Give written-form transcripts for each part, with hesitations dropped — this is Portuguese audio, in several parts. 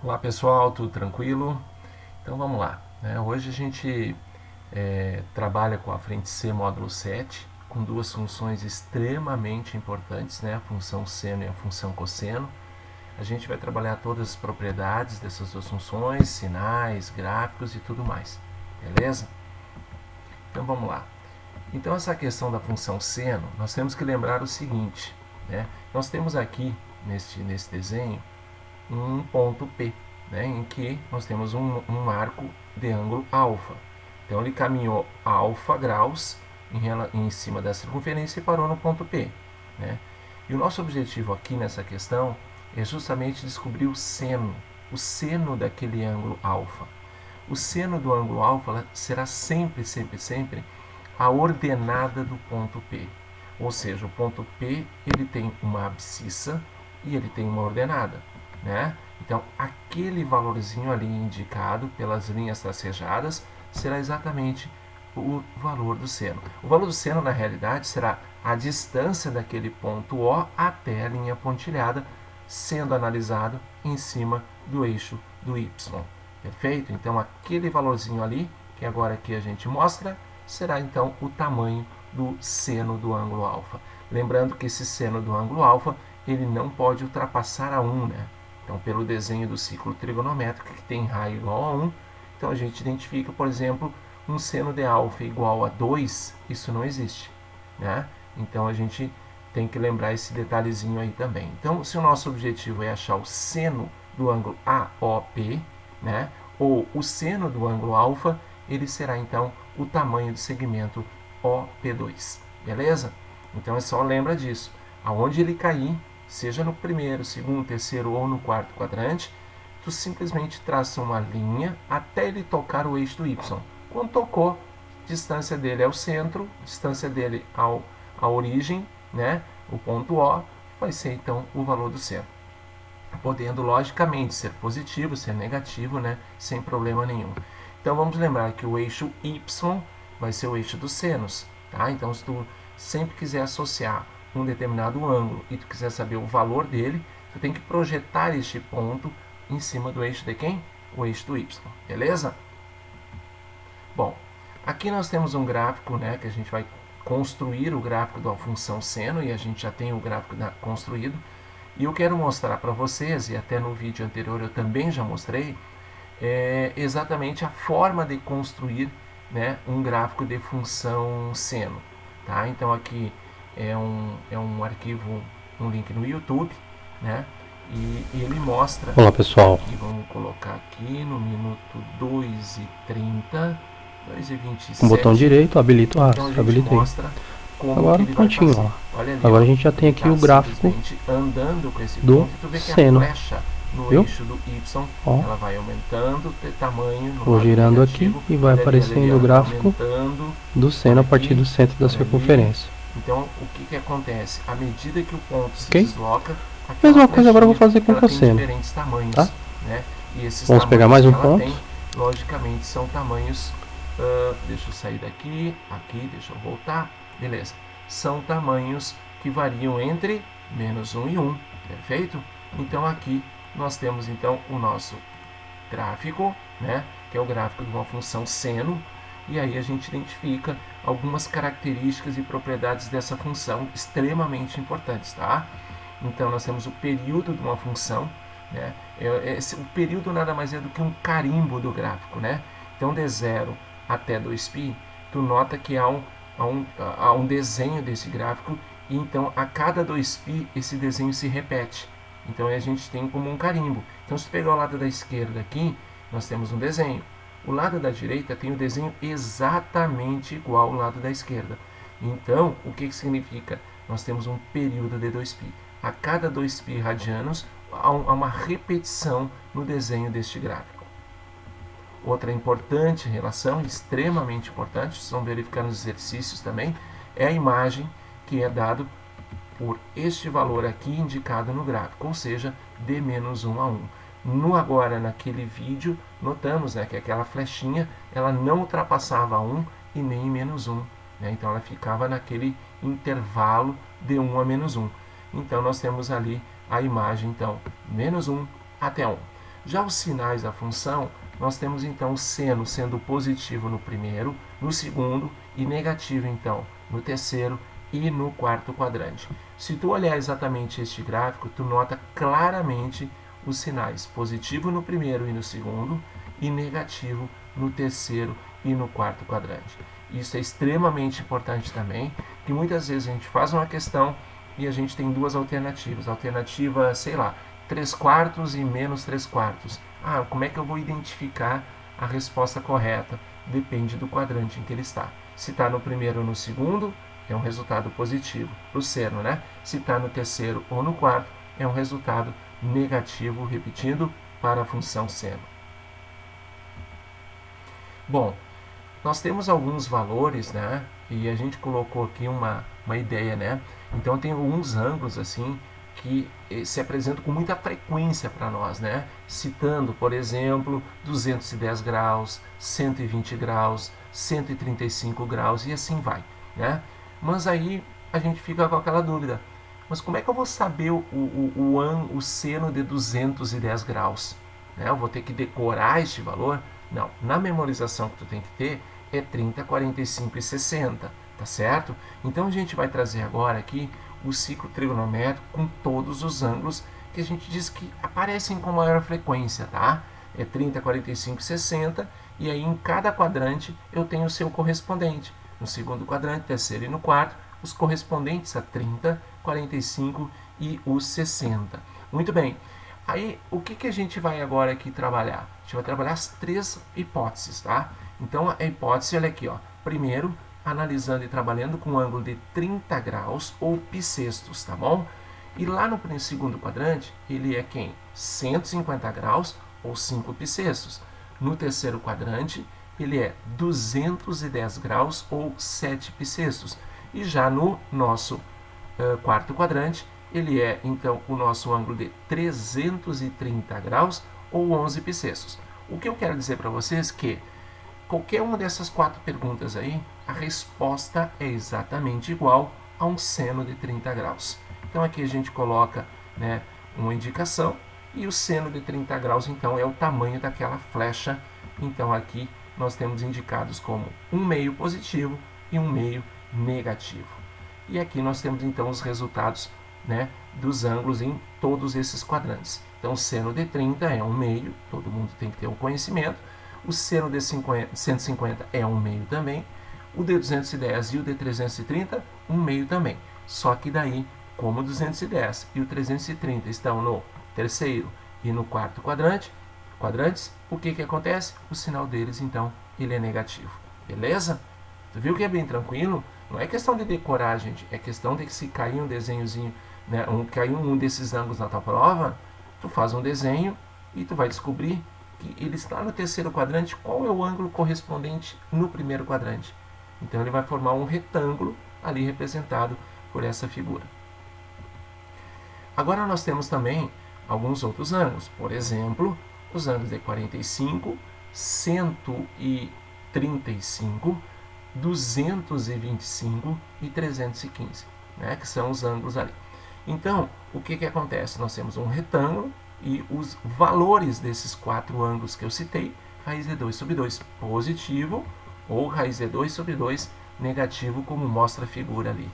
Olá pessoal, tudo tranquilo? Então vamos lá, né? Hoje a gente trabalha com a frente C módulo 7 com duas funções extremamente importantes, né? A função seno e a função cosseno. A gente vai trabalhar todas as propriedades dessas duas funções, sinais, gráficos e tudo mais, beleza? Então vamos lá. Então essa questão da função seno, nós temos que lembrar o seguinte, né? Nós temos aqui nesse desenho um ponto P, né, em que nós temos um arco de ângulo alfa. Então ele caminhou alfa graus em cima da circunferência e parou no ponto P. Né? E o nosso objetivo aqui nessa questão é justamente descobrir o seno daquele ângulo alfa. O seno do ângulo alfa será sempre a ordenada do ponto P. Ou seja, o ponto P ele tem uma abscissa e ele tem uma ordenada. Né? Então, aquele valorzinho ali indicado pelas linhas tracejadas será exatamente o valor do seno. O valor do seno, na realidade, será a distância daquele ponto O até a linha pontilhada, sendo analisado em cima do eixo do Y. Perfeito? Então, aquele valorzinho ali, que agora aqui a gente mostra, será então o tamanho do seno do ângulo alfa. Lembrando que esse seno do ângulo alfa, ele não pode ultrapassar a 1, né? Então, pelo desenho do ciclo trigonométrico, que tem raio igual a 1, então a gente identifica, por exemplo, um seno de alfa igual a 2, isso não existe. Né? Então, a gente tem que lembrar esse detalhezinho aí também. Então, se o nosso objetivo é achar o seno do ângulo AOP, né, ou o seno do ângulo alfa, ele será, então, o tamanho do segmento OP2. Beleza? Então, é só lembra disso. Aonde ele cair, seja no primeiro, segundo, terceiro ou no quarto quadrante, tu simplesmente traça uma linha até ele tocar o eixo do Y. Quando tocou, distância dele ao centro, distância dele à origem, né? O ponto O, vai ser então o valor do seno. Podendo, logicamente, ser positivo, ser negativo, né? Sem problema nenhum. Então, vamos lembrar que o eixo Y vai ser o eixo dos senos. Tá? Então, se tu sempre quiser associar um determinado ângulo e tu quiser saber o valor dele, tu tem que projetar este ponto em cima do eixo de quem? O eixo do Y, beleza? Bom, aqui nós temos um gráfico, né, que a gente vai construir o gráfico da função seno e a gente já tem o gráfico construído. E eu quero mostrar para vocês, e até no vídeo anterior eu também já mostrei, exatamente a forma de construir, né, um gráfico de função seno. Tá? Então aqui é um arquivo, um link no YouTube, né? E ele mostra... Olá pessoal. Aqui, vamos colocar aqui no minuto 2:30, 2:27. Com o botão direito, habilita o rastro, então habilitei. Agora prontinho, ó. Agora a gente já tem aqui o gráfico andando com esse do ponto, tu vê que seno. a flecha no Viu? eixo do Y, ó, ela vai aumentando de tamanho. Vou girando aqui e vai aparecendo o gráfico do seno a partir do centro da circunferência. Então, o que acontece? À medida que o ponto se desloca, mesma coisa agora eu vou fazer com o cosseno. Diferentes tamanhos, tá? Né? E esses vamos pegar mais um ponto. Tem, logicamente, são tamanhos... deixa eu sair daqui, deixa eu voltar. Beleza. São tamanhos que variam entre -1 e 1. Perfeito? Então, aqui nós temos então o nosso gráfico, né? Que é o gráfico de uma função seno. E aí a gente identifica algumas características e propriedades dessa função extremamente importantes, tá? Então nós temos o período de uma função, né? O período nada mais é do que um carimbo do gráfico, né? Então de 0 até 2π, tu nota que há um desenho desse gráfico e então a cada 2π esse desenho se repete. Então a gente tem como um carimbo. Então se tu pegar o lado da esquerda aqui, nós temos um desenho. O lado da direita tem o desenho exatamente igual ao lado da esquerda. Então, o que significa? Nós temos um período de 2π. A cada 2π radianos, há uma repetição no desenho deste gráfico. Outra importante relação, extremamente importante, vocês vão verificar nos exercícios também, é a imagem que é dado por este valor aqui indicado no gráfico, ou seja, de -1 a 1. Agora, naquele vídeo, notamos, né, que aquela flechinha ela não ultrapassava 1 e nem -1. Né? Então, ela ficava naquele intervalo de 1 a -1. Então, nós temos ali a imagem, então, -1 até 1. Já os sinais da função, nós temos então o seno sendo positivo no primeiro, no segundo e negativo então no terceiro e no quarto quadrante. Se tu olhar exatamente este gráfico, tu nota claramente os sinais positivo no primeiro e no segundo e negativo no terceiro e no quarto quadrante. Isso é extremamente importante também, que muitas vezes a gente faz uma questão e a gente tem duas alternativas. Alternativa, sei lá, 3/4 e menos 3/4. Como é que eu vou identificar a resposta correta? Depende do quadrante em que ele está. Se está no primeiro ou no segundo, é um resultado positivo para o seno, né? Se está no terceiro ou no quarto, é um resultado negativo, repetindo, para a função seno. Bom, nós temos alguns valores, né? E a gente colocou aqui uma ideia, né? Então tem alguns ângulos assim que se apresentam com muita frequência para nós, né? Citando, por exemplo, 210 graus, 120 graus, 135 graus e assim vai, né? Mas aí a gente fica com aquela dúvida. Mas como é que eu vou saber o seno de 210 graus? Né? Eu vou ter que decorar este valor? Não. Na memorização que tu tem que ter é 30, 45 e 60, tá certo? Então a gente vai trazer agora aqui o ciclo trigonométrico com todos os ângulos que a gente diz que aparecem com maior frequência, tá? É 30, 45 e 60, e aí em cada quadrante eu tenho o seu correspondente. No segundo quadrante, terceiro e no quarto, os correspondentes a 30, 45 e os 60. Muito bem. Aí, o que a gente vai agora aqui trabalhar? A gente vai trabalhar as três hipóteses, tá? Então, a hipótese, olha aqui, ó. Primeiro, analisando e trabalhando com um ângulo de 30 graus ou bissextos, tá bom? E lá no segundo quadrante, ele é quem? 150 graus ou 5 bissextos. No terceiro quadrante, ele é 210 graus ou 7 bissextos. E já no nosso quarto quadrante, ele é, então, o nosso ângulo de 330 graus ou 11 bissextos. O que eu quero dizer para vocês é que qualquer uma dessas quatro perguntas aí, a resposta é exatamente igual a um seno de 30 graus. Então, aqui a gente coloca, né, uma indicação e o seno de 30 graus, então, é o tamanho daquela flecha. Então, aqui nós temos indicados como um meio positivo e um meio negativo. E aqui nós temos, então, os resultados, né, dos ângulos em todos esses quadrantes. Então, o seno de 30 é um meio, todo mundo tem que ter um conhecimento. O seno de 150 é um meio também. O de 210 e o de 330, um meio também. Só que daí, como o 210 e o 330 estão no terceiro e no quarto quadrantes, o que acontece? O sinal deles, então, ele é negativo. Beleza? Tu viu que é bem tranquilo? Não é questão de decorar, gente. É questão de que se cair um desenhozinho, né, cair um desses ângulos na tua prova, tu faz um desenho e tu vai descobrir que ele está no terceiro quadrante. Qual é o ângulo correspondente no primeiro quadrante? Então ele vai formar um retângulo ali representado por essa figura. Agora nós temos também alguns outros ângulos. Por exemplo, os ângulos de 45, 135, 225 e 315, né, que são os ângulos ali. Então, o que acontece? Nós temos um retângulo e os valores desses quatro ângulos que eu citei, raiz de 2 sobre 2 positivo ou raiz de 2 sobre 2 negativo, como mostra a figura ali.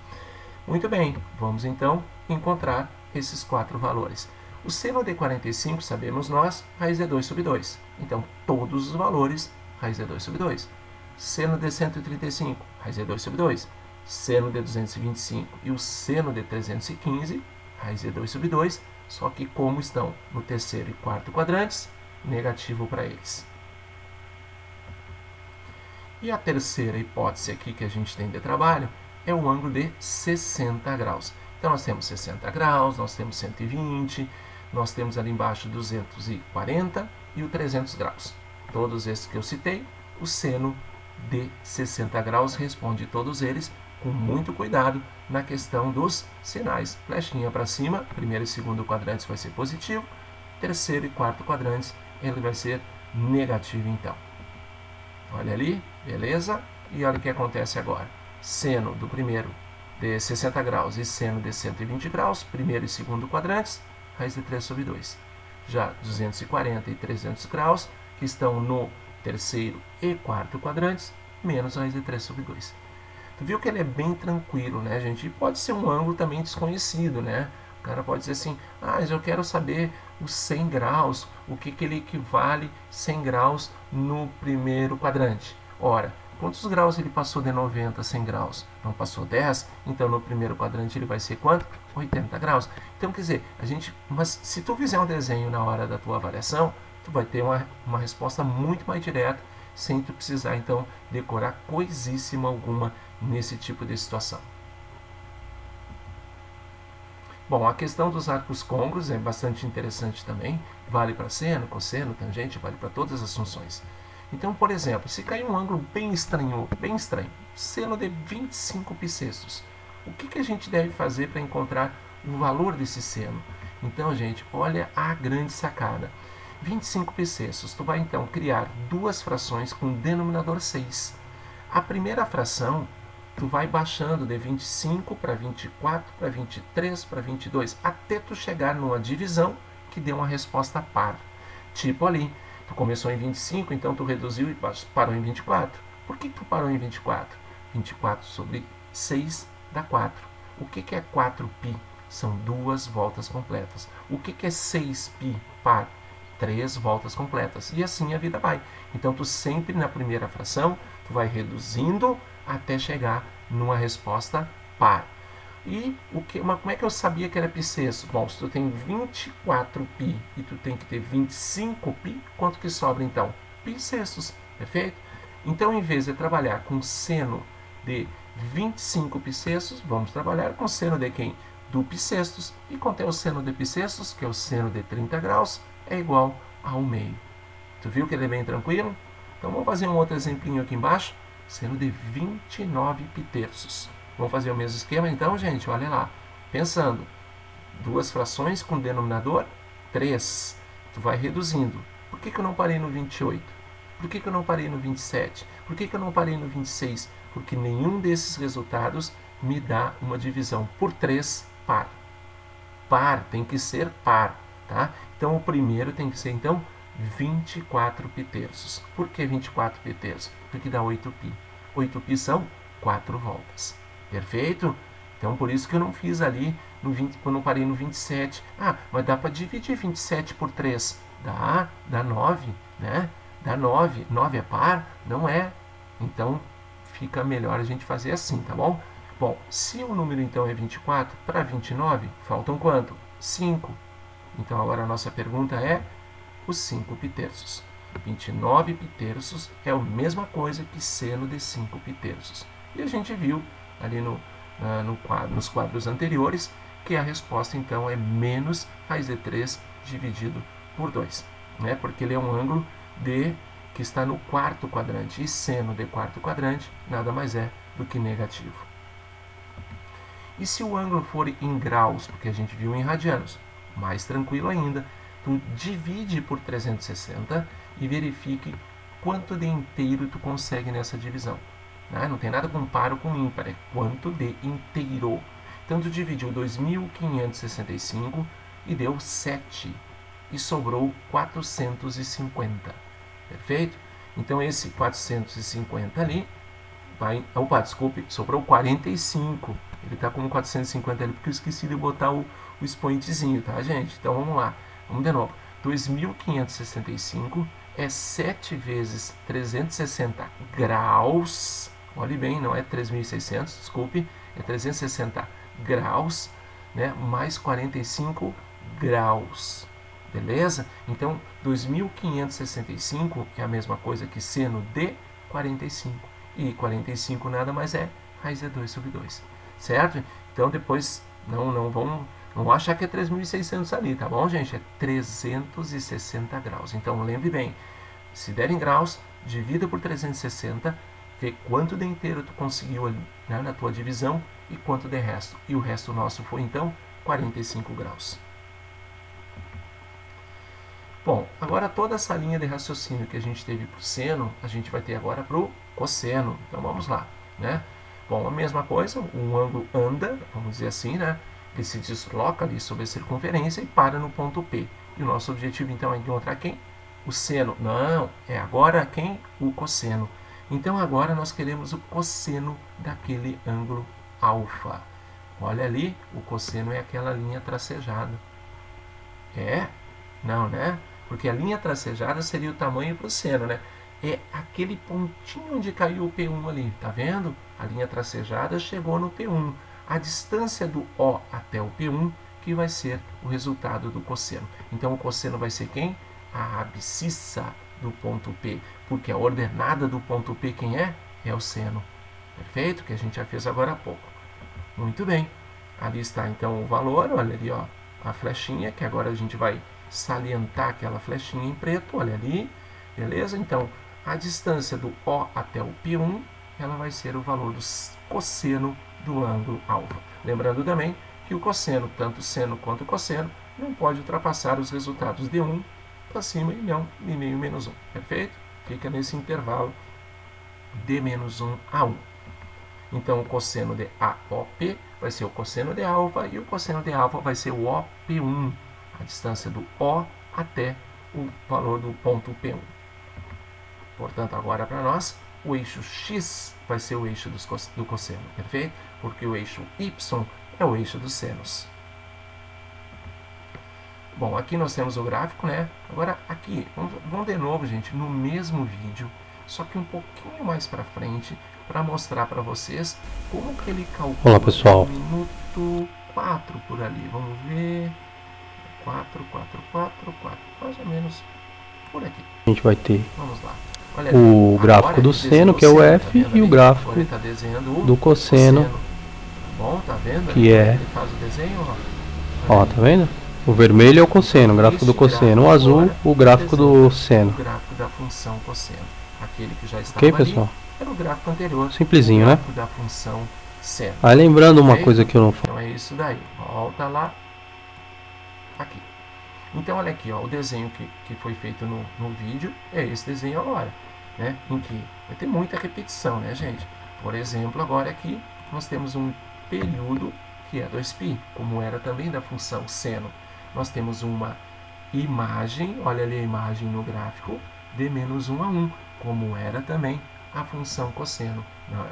Muito bem, vamos então encontrar esses quatro valores. O seno de 45, sabemos nós, raiz de 2 sobre 2. Então, todos os valores, raiz de 2 sobre 2. Seno de 135, raiz de 2 sobre 2. Seno de 225 e o seno de 315, raiz de 2 sobre 2. Só que como estão no terceiro e quarto quadrantes, negativo para eles. E a terceira hipótese aqui que a gente tem de trabalho é o ângulo de 60 graus. Então, nós temos 60 graus, nós temos 120, nós temos ali embaixo 240 e o 300 graus. Todos esses que eu citei, o seno de 60 graus responde todos eles com muito cuidado na questão dos sinais. Flechinha para cima, primeiro e segundo quadrantes vai ser positivo, terceiro e quarto quadrantes ele vai ser negativo então. Olha ali, beleza? E olha o que acontece agora. Seno do primeiro de 60 graus e seno de 120 graus, primeiro e segundo quadrantes, raiz de 3 sobre 2. já 240 e 300 graus, que estão no terceiro e quarto quadrantes, menos raiz de 3 sobre 2. Tu viu que ele é bem tranquilo, né, gente? E pode ser um ângulo também desconhecido, né? O cara pode dizer assim, mas eu quero saber os 100 graus, o que ele equivale 100 graus no primeiro quadrante. Ora, quantos graus ele passou de 90 a 100 graus? Não passou 10? Então no primeiro quadrante ele vai ser quanto? 80 graus. Então quer dizer, mas se tu fizer um desenho na hora da tua avaliação, tu vai ter uma resposta muito mais direta, sem tu precisar então decorar coisíssima alguma nesse tipo de situação. Bom, a questão dos arcos côncavos é bastante interessante também, vale para seno, cosseno, tangente, vale para todas as funções. Então, por exemplo, se cair um ângulo bem estranho, seno de 25 bissextos, o que a gente deve fazer para encontrar o valor desse seno? Então, gente, olha a grande sacada. 25 bissextos, tu vai então criar duas frações com denominador 6. A primeira fração, tu vai baixando de 25 para 24, para 23, para 22, até tu chegar numa divisão que dê uma resposta par. Tipo ali, tu começou em 25, então tu reduziu e parou em 24. Por que tu parou em 24? 24 sobre 6 dá 4. O que é 4π? São 2 voltas completas. O que é 6π par? 3 voltas completas. E assim a vida vai. Então, tu sempre na primeira fração, tu vai reduzindo até chegar numa resposta par. E como é que eu sabia que era bissexto? Bom, se tu tem 24π e tu tem que ter 25π, quanto que sobra então? Bissextos, perfeito? Então, em vez de trabalhar com seno de 25 bissextos, vamos trabalhar com seno de quem? Do bissextos. E quanto é o seno de bissextos, que é o seno de 30 graus, é igual ao meio. Tu viu que ele é bem tranquilo? Então, vamos fazer um outro exemplinho aqui embaixo. Seno de 29 π-terços. Vamos fazer o mesmo esquema então, gente? Olha lá. Pensando. Duas frações com denominador 3. Tu vai reduzindo. Por que eu não parei no 28? Por que eu não parei no 27? Por que eu não parei no 26? Porque nenhum desses resultados me dá uma divisão por 3 par. Par, tem que ser par, tá? Então, o primeiro tem que ser, então, 24 π-terços. Por que 24 π-terços? Porque dá 8π. 8π são 4 voltas. Perfeito? Então, por isso que eu não fiz ali, quando eu parei no 27. Ah, mas dá para dividir 27 por 3. Dá 9, né? Dá 9. 9 é par? Não é. Então, fica melhor a gente fazer assim, tá bom? Bom, se o número, então, é 24, para 29, faltam quanto? 5. Então, agora a nossa pergunta é os 5 π-terços. 29 π-terços é a mesma coisa que seno de 5 π-terços. E a gente viu ali nos quadros anteriores que a resposta, então, é menos raiz de 3 dividido por 2. Né? Porque ele é um ângulo que está no quarto quadrante. E seno de quarto quadrante nada mais é do que negativo. E se o ângulo for em graus, porque a gente viu em radianos, mais tranquilo ainda, tu divide por 360 e verifique quanto de inteiro tu consegue nessa divisão. Não tem nada com par ou com ímpar, é quanto de inteiro. Então tu dividiu 2.565 e deu 7 e sobrou 450. Perfeito? Então esse 450 ali sobrou 45. Ele está com 450 ali porque eu esqueci de botar o expoentezinho, tá, gente? Então vamos lá. Vamos de novo. 2.565 é 7 vezes 360 graus. Olhe bem, não é 3.600, desculpe. É 360 graus, né? Mais 45 graus. Beleza? Então, 2.565 é a mesma coisa que seno de 45. E 45 nada mais é raiz de 2 sobre 2. Certo? Então, depois, não achar que é 3.600 ali, tá bom, gente? É 360 graus. Então, lembre bem, se der em graus, divida por 360, vê quanto de inteiro tu conseguiu ali, né, na tua divisão e quanto de resto. E o resto nosso foi, então, 45 graus. Bom, agora toda essa linha de raciocínio que a gente teve para o seno, a gente vai ter agora para o cosseno. Então, vamos lá, né? Bom, a mesma coisa, um ângulo anda, vamos dizer assim, né? Ele se desloca ali sobre a circunferência e para no ponto P. E o nosso objetivo então é encontrar quem? O seno. Não, é agora quem? O cosseno. Então agora nós queremos o cosseno daquele ângulo alfa. Olha ali, o cosseno é aquela linha tracejada. É? Não, né? Porque a linha tracejada seria o tamanho para o seno, né? É aquele pontinho onde caiu o P1 ali, tá vendo? A linha tracejada chegou no P1. A distância do O até o P1 que vai ser o resultado do cosseno. Então o cosseno vai ser quem? A abscissa do ponto P, porque a ordenada do ponto P quem é? É o seno. Perfeito? Que a gente já fez agora há pouco. Muito bem. Ali está então o valor, olha ali, ó, a flechinha, que agora a gente vai salientar aquela flechinha em preto, olha ali, beleza? Então, a distância do O até o P1, ela vai ser o valor do cosseno do ângulo alfa. Lembrando também que o cosseno, tanto seno quanto cosseno, não pode ultrapassar os resultados de 1 para cima e não de meio menos 1, perfeito? Fica nesse intervalo de menos 1 a 1. Então, o cosseno de AOP vai ser o cosseno de alfa e o cosseno de alfa vai ser o OP1, a distância do O até o valor do ponto P1. Portanto, agora para nós, o eixo X vai ser o eixo do cosseno, perfeito? Porque o eixo Y é o eixo dos senos. Bom, aqui nós temos o gráfico, né? Agora, aqui, vamos de novo, gente, no mesmo vídeo, só que um pouquinho mais para frente, para mostrar para vocês como que ele calcula. Olá, pessoal. Minuto 4 por ali, vamos ver. 4, mais ou menos por aqui. A gente vai ter Vamos lá. Olha o gráfico do seno, que é o F, e o gráfico do cosseno, bom, tá vendo? que é... Ele faz o desenho, ó, tá vendo? O vermelho é o cosseno, o gráfico do cosseno. O azul, o gráfico do seno. O gráfico da função cosseno. Aquele que já estava Ok, pessoal? era o gráfico anterior. Simplesinho, o né? gráfico da função seno. Aí lembrando uma coisa que eu não falei. Então é isso daí. Volta lá. Aqui. Então olha aqui, ó, o desenho que foi feito no vídeo é esse desenho agora, né? Em que vai ter muita repetição, né, gente? Por exemplo, agora aqui nós temos um período que é 2π, como era também da função seno. Nós temos uma imagem, olha ali a imagem no gráfico, de menos 1 a 1, como era também a função cosseno,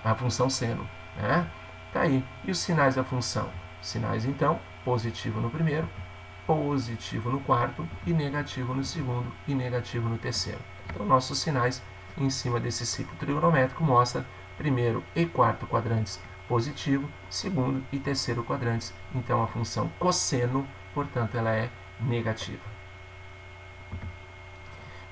a função seno, né? Tá aí. E os sinais da função? Sinais, então, positivo no primeiro, positivo no quarto, e negativo no segundo, e negativo no terceiro. Então, nossos sinais em cima desse ciclo trigonométrico mostra primeiro e quarto quadrantes positivo, segundo e terceiro quadrantes. Então, a função cosseno, portanto, ela é negativa.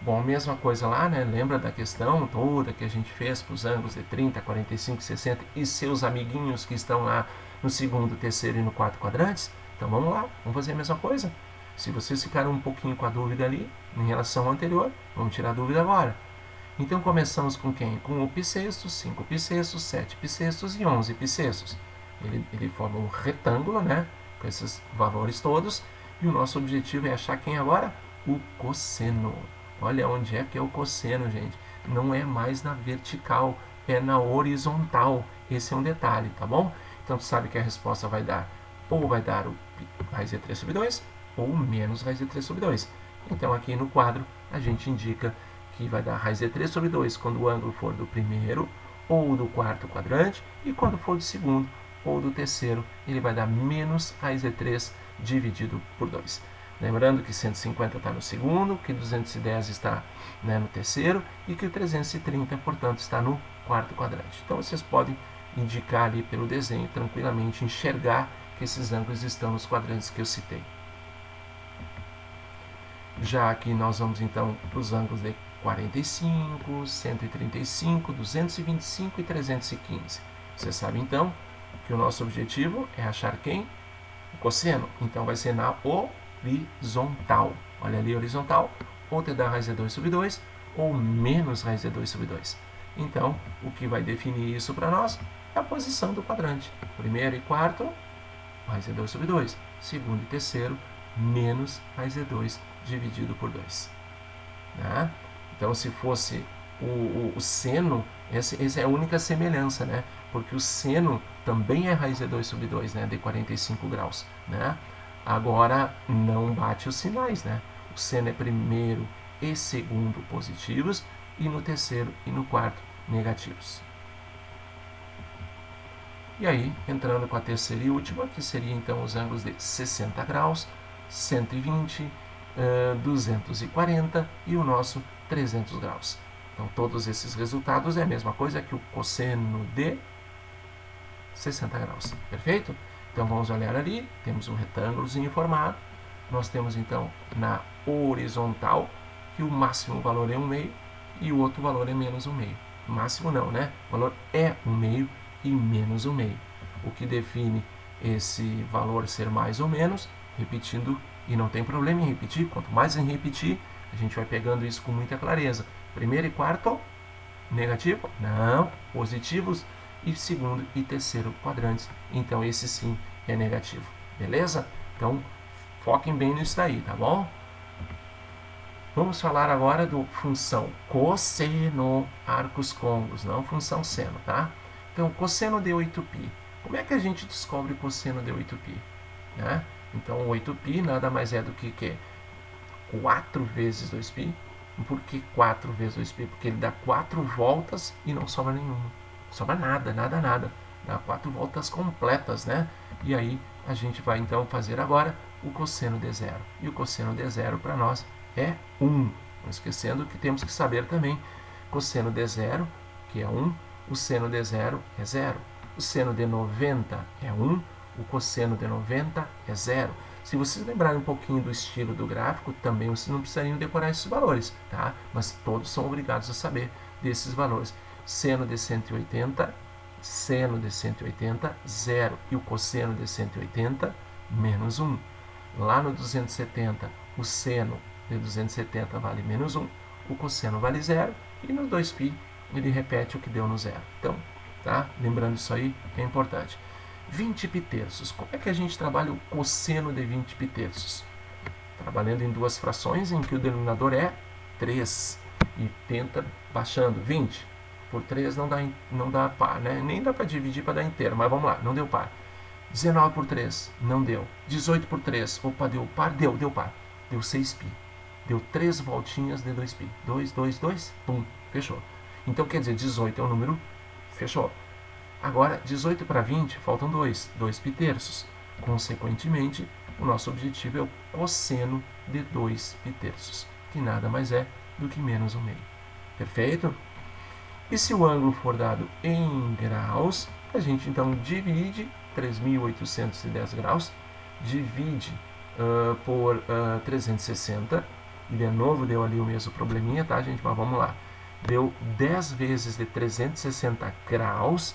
Bom, a mesma coisa lá, né? Lembra da questão toda que a gente fez para os ângulos de 30, 45, 60 e seus amiguinhos que estão lá no segundo, terceiro e no quarto quadrantes? Então vamos lá, vamos fazer a mesma coisa. Se vocês ficaram um pouquinho com a dúvida ali em relação ao anterior, vamos tirar a dúvida agora. Então começamos com quem? Com o bissexto, 5 bissextos, 7 bissextos e 11 bissextos. Ele forma um retângulo, né? Com esses valores todos. E o nosso objetivo é achar quem agora? O cosseno. Olha onde é que é o cosseno, gente. Não é mais na vertical, é na horizontal. Esse é um detalhe, tá bom? Então, tu sabe que a resposta vai dar, ou vai dar o raiz de 3 sobre 2, ou menos raiz de 3 sobre 2. Então, aqui no quadro, a gente indica que vai dar raiz de 3 sobre 2 quando o ângulo for do primeiro ou do quarto quadrante, e quando for do segundo ou do terceiro, ele vai dar menos raiz de 3 dividido por 2. Lembrando que 150 está no segundo, que 210 está, né, no terceiro e que o 330, portanto, está no quarto quadrante. Então, vocês podem indicar ali pelo desenho, tranquilamente, enxergar que esses ângulos estão nos quadrantes que eu citei. Já aqui nós vamos, então, para os ângulos de 45, 135, 225 e 315. Você sabe, então, que o nosso objetivo é achar quem? O cosseno. Então, vai ser na horizontal. Olha ali, horizontal, ou te dá raiz de 2 sobre 2, ou menos raiz de 2 sobre 2. Então, o que vai definir isso para nós é a posição do quadrante. Primeiro e quarto, raiz de 2 sobre 2. Segundo e terceiro, menos raiz de 2 dividido por 2. Né? Então, se fosse o seno, essa é a única semelhança, né? Porque o seno também é raiz de 2 sobre 2, né? De 45 graus, né? Agora, não bate os sinais, né? o seno é primeiro e segundo positivos, e no terceiro e no quarto negativos. E aí, entrando com a terceira e última, que seria então os ângulos de 60 graus, 120, 240 e o nosso 300 graus. Então, todos esses resultados é a mesma coisa que o cosseno de 60 graus. Perfeito? Então, vamos olhar ali, temos um retângulozinho formado. Nós temos, então, na horizontal, que o máximo valor é 1/2 e o outro valor é menos 1/2. Máximo não, né? O valor é 1/2 e menos 1/2. O que define esse valor ser mais ou menos, repetindo, e não tem problema em repetir, quanto mais em repetir, a gente vai pegando isso com muita clareza. Primeiro e quarto, negativo? Não, positivos. E segundo e terceiro quadrantes, então esse sim é negativo. Beleza? Então, foquem bem nisso daí, tá bom? Vamos falar agora do função cosseno arcos côncavos, não função seno, tá? Então, cosseno de 8π. Como é que a gente descobre o cosseno de 8π? Né? Então, 8π nada mais é do que 4 vezes 2π. Por que 4 vezes 2π? Porque ele dá 4 voltas e não sobra nenhuma. Não sobra nada, nada, nada. Dá 4 voltas completas, né? E aí, a gente vai então fazer agora o cosseno de zero. E o cosseno de zero para nós é 1. Não esquecendo que temos que saber também cosseno de zero, que é 1. O seno de zero é 0. O seno de 90 é 1. O cosseno de 90 é 0. Se vocês lembrarem um pouquinho do estilo do gráfico, também vocês não precisariam decorar esses valores, tá? Mas todos são obrigados a saber desses valores. Seno de 180, 0. E o cosseno de 180, menos 1. Lá no 270, o seno de 270 vale menos 1. O cosseno vale 0. E no 2π, ele repete o que deu no 0. Então, tá? Lembrando isso aí, é importante. 20π terços. Como é que a gente trabalha o cosseno de 20π terços? Trabalhando em duas frações em que o denominador é 3. E tenta baixando 20 por 3 não dá par, né? Nem dá para dividir para dar inteiro, mas vamos lá, não deu par. 19 por 3, não deu. 18 por 3, opa, deu par, deu par. Deu 6π. Deu 3 voltinhas de 2π. 2, 2, 2, pum, fechou. Então, quer dizer, 18 é o número, fechou. Agora, 18 para 20, faltam 2π terços. Consequentemente, o nosso objetivo é o cosseno de 2π terços, que nada mais é do que menos 1/2. Perfeito? E se o ângulo for dado em graus, a gente então divide 3.810 graus, divide por 360, e de novo deu ali o mesmo probleminha, tá, gente? Mas vamos lá. Deu 10 vezes de 360 graus,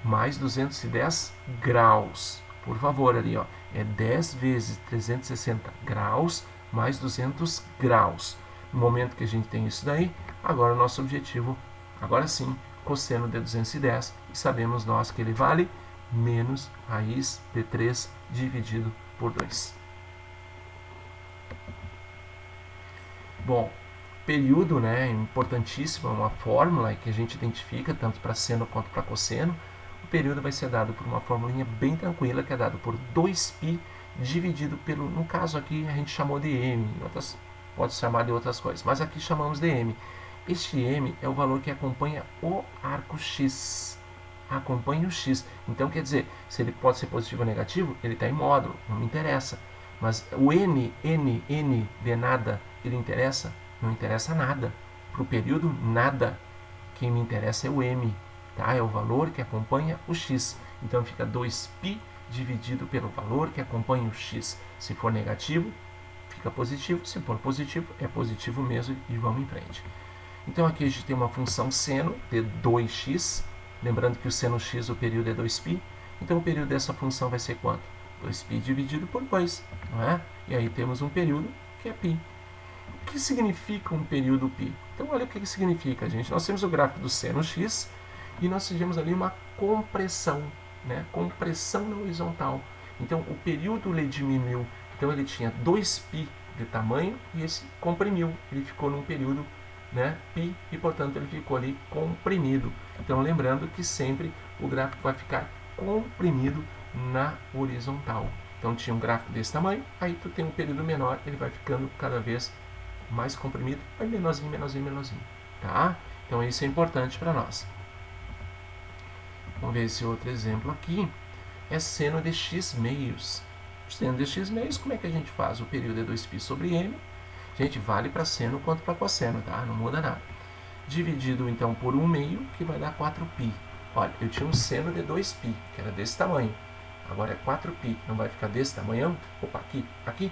mais 210 graus. Por favor, ali, ó, é 10 vezes 360 graus, mais 200 graus. No momento que a gente tem isso daí, agora o nosso objetivo, agora sim, cosseno de 210, e sabemos nós que ele vale menos raiz de 3 dividido por 2. Bom, período, né, importantíssimo, é uma fórmula que a gente identifica tanto para seno quanto para cosseno. O período vai ser dado por uma formulinha bem tranquila, que é dado por 2π dividido pelo, no caso aqui a gente chamou de m, pode chamar de outras coisas, mas aqui chamamos de m. Este m é o valor que acompanha o arco x, acompanha o x. Então, quer dizer, se ele pode ser positivo ou negativo, ele está em módulo, não me interessa. Mas o n de nada, ele interessa? Não interessa nada. Para o período, nada. Quem me interessa é o m, tá? É o valor que acompanha o x. Então, fica 2π dividido pelo valor que acompanha o x. Se for negativo, fica positivo. Se for positivo, é positivo mesmo e vamos em frente. Então, aqui a gente tem uma função seno de 2x. Lembrando que o seno x, o período é 2π. Então, o período dessa função vai ser quanto? 2π dividido por 2, não é? E aí temos um período que é π. O que significa um período π? Então, olha o que significa, gente. Nós temos o gráfico do seno x e nós tivemos ali uma compressão, né? Compressão na horizontal. Então, o período ele diminuiu. Então, ele tinha 2π de tamanho e esse comprimiu. Ele ficou num período, né, π, e portanto ele ficou ali comprimido. Então, lembrando que sempre o gráfico vai ficar comprimido na horizontal. Então tinha um gráfico desse tamanho, aí tu tem um período menor, ele vai ficando cada vez mais comprimido, vai menorzinho, menorzinho, menorzinho, tá? Então isso é importante para nós. Vamos ver esse outro exemplo aqui, é seno de x meios. Seno de x meios, como é que a gente faz? O período é 2π sobre m, gente, vale para seno quanto para cosseno, tá? Não muda nada. Dividido então por 1 meio, que vai dar 4π. Olha, eu tinha um seno de 2π, que era desse tamanho. Agora é 4π, não vai ficar desse tamanho? Opa, aqui,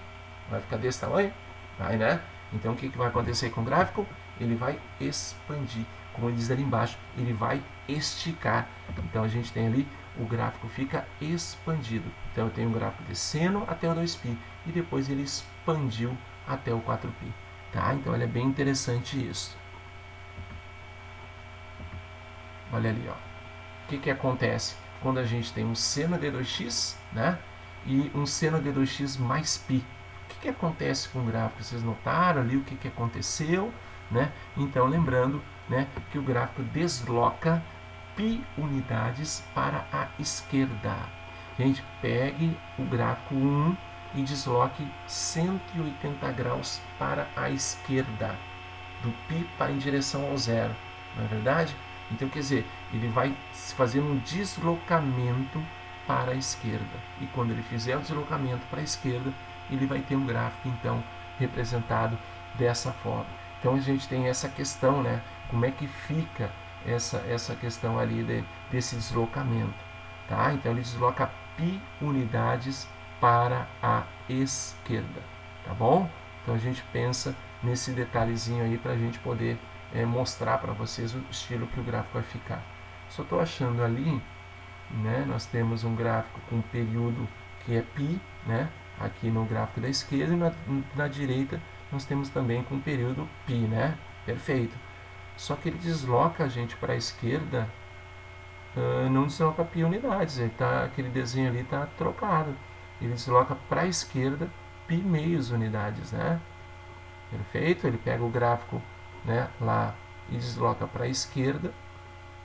vai ficar desse tamanho? Vai, né? Então o que vai acontecer com o gráfico? Ele vai expandir, como diz ali embaixo, ele vai esticar. Então a gente tem ali, o gráfico fica expandido. Então eu tenho um gráfico de seno até o 2π, e depois ele expandiu até o 4π. Tá? Então ele é bem interessante isso. Olha ali, ó. O que acontece quando a gente tem um seno de 2x, né, e um seno de 2x mais π? O que acontece com o gráfico? Vocês notaram ali o que aconteceu, né? Então, lembrando, né, que o gráfico desloca π unidades para a esquerda. Gente, pegue o gráfico 1 e desloque 180 graus para a esquerda, do π para em direção ao zero, não é verdade? Então, quer dizer, ele vai fazer um deslocamento para a esquerda. E quando ele fizer o deslocamento para a esquerda, ele vai ter um gráfico, então, representado dessa forma. Então, a gente tem essa questão, né? Como é que fica essa questão ali desse deslocamento, tá? Então, ele desloca π unidades para a esquerda, tá bom? Então, a gente pensa nesse detalhezinho aí para a gente poder mostrar para vocês o estilo que o gráfico vai ficar. Só estou achando ali, né, nós temos um gráfico com período que é π, né, aqui no gráfico da esquerda, e na direita nós temos também com período π, né, perfeito. Só que ele desloca a gente para a esquerda, não desloca π unidades, aquele desenho ali está trocado. Ele desloca para a esquerda π meios unidades, né, perfeito. Ele pega o gráfico, né, lá e desloca para a esquerda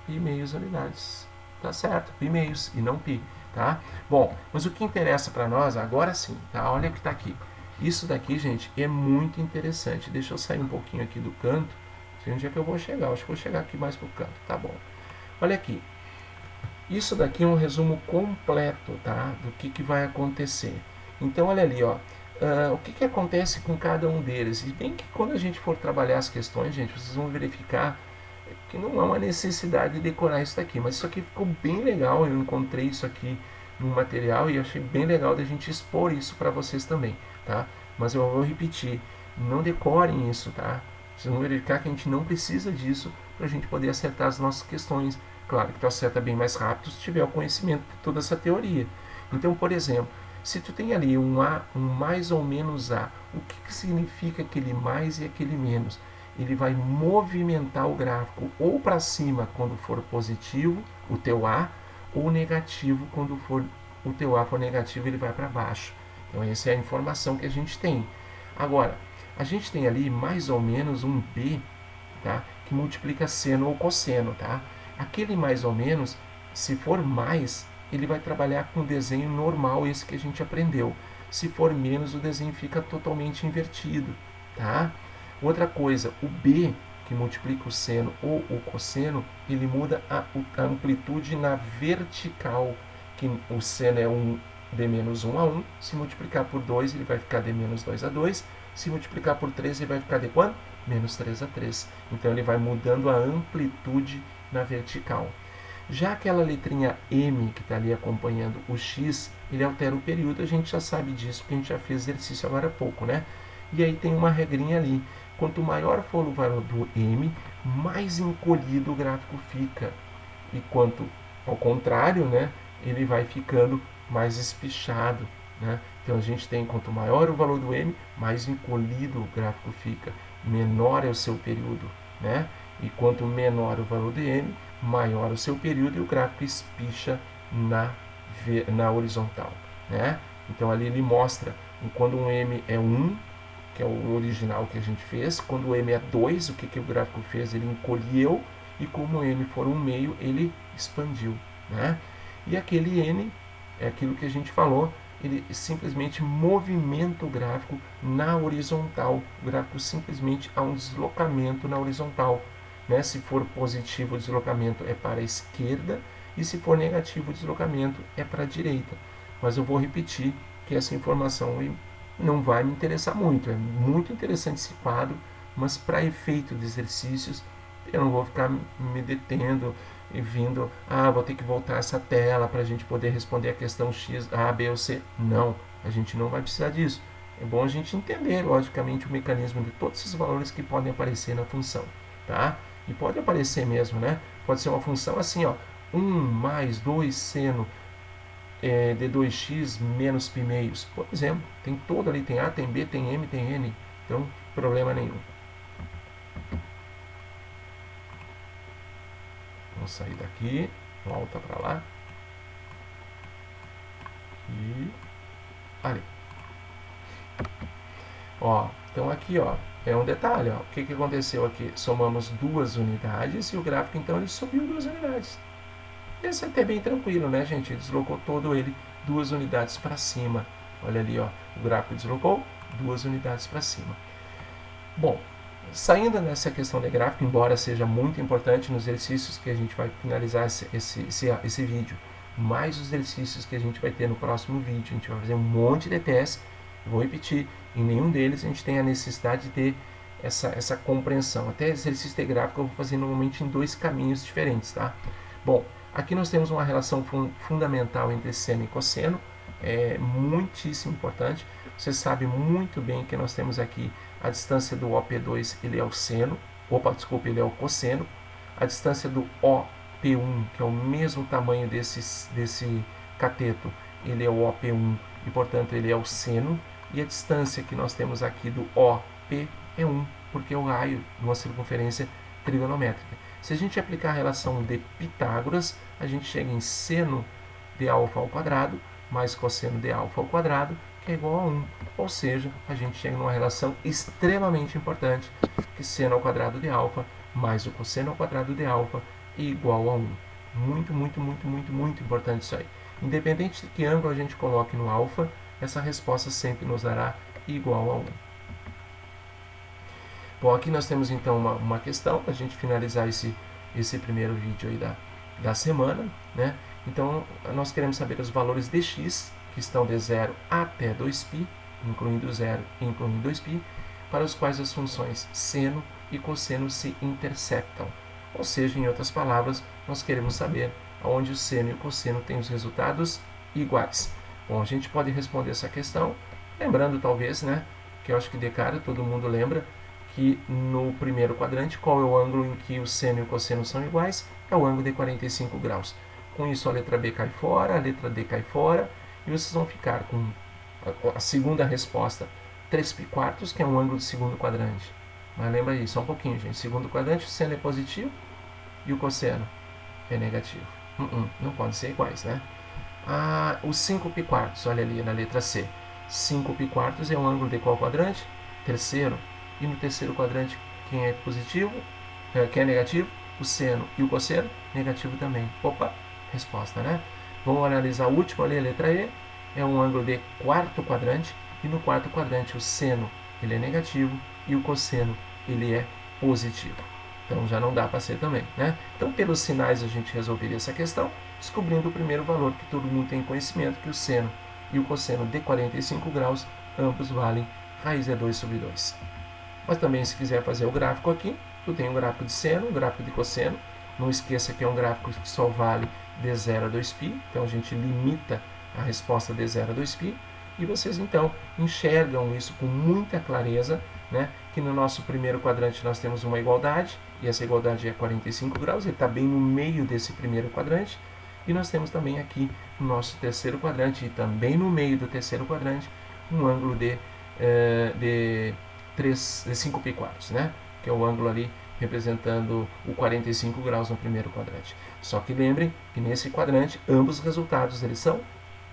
π meios unidades, tá certo, π meios e não π, tá? Bom, mas o que interessa para nós agora sim, tá? Olha o que está aqui. Isso daqui, gente, é muito interessante. Deixa eu sair um pouquinho aqui do canto. Não sei onde é que eu vou chegar. Acho que vou chegar aqui mais pro canto, tá bom? Olha aqui. Isso daqui é um resumo completo, tá? Do que vai acontecer. Então, olha ali, ó. O que acontece com cada um deles? E bem que quando a gente for trabalhar as questões, gente, vocês vão verificar que não há uma necessidade de decorar isso daqui, mas isso aqui ficou bem legal. Eu encontrei isso aqui no material e achei bem legal da gente expor isso para vocês também, tá? Mas eu vou repetir, não decorem isso, tá? Vocês vão verificar que a gente não precisa disso para a gente poder acertar as nossas questões. Claro que tu acerta bem mais rápido se tiver o conhecimento de toda essa teoria. Então, por exemplo, se tu tem ali um mais ou menos A, o que significa aquele mais e aquele menos? Ele vai movimentar o gráfico ou para cima quando for positivo, o teu A, ou negativo quando o teu A for negativo, ele vai para baixo. Então essa é a informação que a gente tem. Agora, a gente tem ali mais ou menos um B, tá, que multiplica seno ou cosseno, tá? Aquele mais ou menos, se for mais, ele vai trabalhar com o desenho normal, esse que a gente aprendeu. Se for menos, o desenho fica totalmente invertido, tá? Outra coisa, o B, que multiplica o seno ou o cosseno, ele muda a amplitude na vertical, que o seno é de menos 1 a 1, se multiplicar por 2, ele vai ficar de menos 2 a 2, se multiplicar por 3, ele vai ficar de quanto? Menos 3 a 3. Então, ele vai mudando a amplitude na vertical. Já aquela letrinha M, que está ali acompanhando o X, ele altera o período, a gente já sabe disso, porque a gente já fez exercício agora há pouco, né? E aí tem uma regrinha ali, quanto maior for o valor do M, mais encolhido o gráfico fica. E quanto ao contrário, né, ele vai ficando mais espichado, né? Então a gente tem, quanto maior o valor do M, mais encolhido o gráfico fica, menor é o seu período, né? E quanto menor o valor de M, maior o seu período e o gráfico espicha na horizontal, né? Então ali ele mostra quando um M é 1, que é o original que a gente fez, quando o M é 2, o que o gráfico fez? Ele encolheu, e como o M for 1/2, ele expandiu, né? E aquele N é aquilo que a gente falou, ele simplesmente movimenta o gráfico na horizontal. O gráfico simplesmente há um deslocamento na horizontal, né? Se for positivo, o deslocamento é para a esquerda, e se for negativo, o deslocamento é para a direita. Mas eu vou repetir que essa informação não vai me interessar muito. É muito interessante esse quadro, mas para efeito de exercícios, eu não vou ficar me detendo e vindo, vou ter que voltar essa tela para a gente poder responder a questão X, A, B ou C. Não, a gente não vai precisar disso. É bom a gente entender, logicamente, o mecanismo de todos esses valores que podem aparecer na função, tá? E pode aparecer mesmo, né? Pode ser uma função assim, ó, 1 mais 2 seno de 2x menos π meios, por exemplo. Tem todo ali, tem A, tem B, tem M, tem N. Então, problema nenhum. Vamos sair daqui, volta para lá. E ali. Ó, então aqui, ó, é um detalhe, ó. O que aconteceu aqui? Somamos 2 unidades e o gráfico, então, ele subiu 2 unidades. Esse é até bem tranquilo, né, gente? Ele deslocou todo ele 2 unidades para cima. Olha ali, ó, o gráfico deslocou 2 unidades para cima. Bom, saindo nessa questão de gráfico, embora seja muito importante nos exercícios que a gente vai finalizar esse vídeo, mais os exercícios que a gente vai ter no próximo vídeo, a gente vai fazer um monte de testes. Vou repetir, em nenhum deles a gente tem a necessidade de ter essa compreensão. Até exercício de gráfico eu vou fazer normalmente em 2 caminhos diferentes, tá? Bom, aqui nós temos uma relação fundamental entre seno e cosseno, é muitíssimo importante. Você sabe muito bem que nós temos aqui a distância do OP2, ele é o seno, ele é o cosseno. A distância do OP1, que é o mesmo tamanho desse cateto, ele é o OP1 e, portanto, ele é o seno. E a distância que nós temos aqui do OP é 1, porque é o raio de uma circunferência trigonométrica. Se a gente aplicar a relação de Pitágoras, a gente chega em seno de alfa ao quadrado mais cosseno de alfa ao quadrado, que é igual a 1. Ou seja, a gente chega numa relação extremamente importante, que seno ao quadrado de alfa mais o cosseno ao quadrado de alfa é igual a 1. Muito, muito, muito, muito, muito importante isso aí. Independente de que ângulo a gente coloque no alfa, essa resposta sempre nos dará igual a 1. Bom, aqui nós temos então uma questão para a gente finalizar esse primeiro vídeo aí da semana, né? Então, nós queremos saber os valores de x, que estão de 0 até 2π, incluindo 0 e incluindo 2π, para os quais as funções seno e cosseno se interceptam. Ou seja, em outras palavras, nós queremos saber onde o seno e o cosseno têm os resultados iguais. Bom, a gente pode responder essa questão, lembrando talvez, né, que eu acho que de cara todo mundo lembra, que no primeiro quadrante, qual é o ângulo em que o seno e o cosseno são iguais? É o ângulo de 45 graus. Com isso, a letra B cai fora, a letra D cai fora, e vocês vão ficar com a segunda resposta, 3π, que é um ângulo do segundo quadrante. Mas lembra aí, só um pouquinho, gente. Segundo quadrante, o seno é positivo e o cosseno é negativo. Não podem ser iguais, né? Os 5π, olha ali na letra C. 5π é um ângulo de qual quadrante? Terceiro. E no terceiro quadrante, quem é positivo? Quem é negativo? O seno e o cosseno? Negativo também. Opa! Resposta, né? Vamos analisar o último ali, a letra E. É um ângulo de quarto quadrante. E no quarto quadrante, o seno ele é negativo e o cosseno ele é positivo. Então já não dá para ser também, né? Então, pelos sinais, a gente resolveria essa questão, descobrindo o primeiro valor que todo mundo tem conhecimento, que o seno e o cosseno de 45 graus, ambos valem raiz de 2 sobre 2. Mas também, se quiser fazer o gráfico aqui, tu tem um gráfico de seno, um gráfico de cosseno. Não esqueça que é um gráfico que só vale de 0 a 2π, então a gente limita a resposta de 0 a 2π. E vocês, então, enxergam isso com muita clareza, né? Que no nosso primeiro quadrante nós temos uma igualdade, e essa igualdade é 45 graus, ele está bem no meio desse primeiro quadrante. E nós temos também aqui no nosso terceiro quadrante, e também no meio do terceiro quadrante, um ângulo de 5π, né? Que é o ângulo ali representando o 45 graus no primeiro quadrante. Só que lembrem que nesse quadrante, ambos os resultados eles são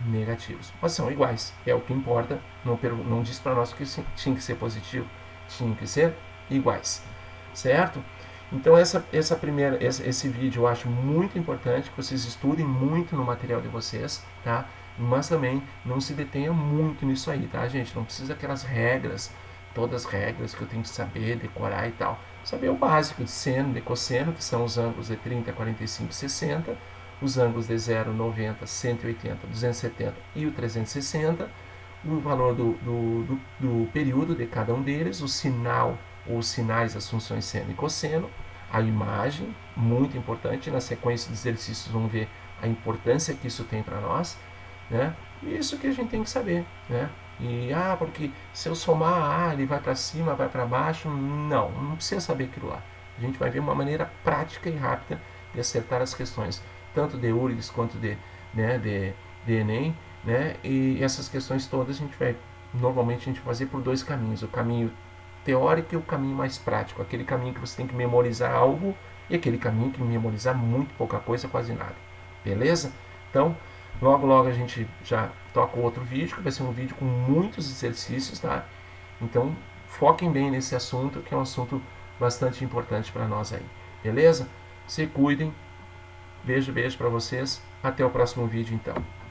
negativos, mas são iguais, é o que importa. Não diz para nós que tinha que ser positivo, tinha que ser iguais, certo? Então esse vídeo eu acho muito importante que vocês estudem muito no material de vocês, tá? mas também não se detenha muito nisso aí, tá, gente? Não precisa aquelas regras, todas as regras que eu tenho que saber, decorar e tal. Saber o básico de seno, de cosseno, que são os ângulos de 30, 45 e 60, os ângulos de 0, 90, 180, 270 e o 360, o valor do período de cada um deles, o sinal ou os sinais das funções seno e cosseno, a imagem, muito importante, na sequência dos exercícios vamos ver a importância que isso tem para nós, né? Isso que a gente tem que saber, né? E, porque se eu somar, ele vai para cima, vai para baixo, não precisa saber aquilo lá. A gente vai ver uma maneira prática e rápida de acertar as questões, tanto de URGS quanto de Enem, né? E essas questões todas normalmente a gente vai fazer por dois caminhos, o caminho teórico e o caminho mais prático, aquele caminho que você tem que memorizar algo e aquele caminho que memorizar muito pouca coisa, quase nada, beleza? Então, logo a gente já toca outro vídeo, que vai ser um vídeo com muitos exercícios, tá? Então, foquem bem nesse assunto, que é um assunto bastante importante para nós aí, beleza? Se cuidem, beijo para vocês, até o próximo vídeo então.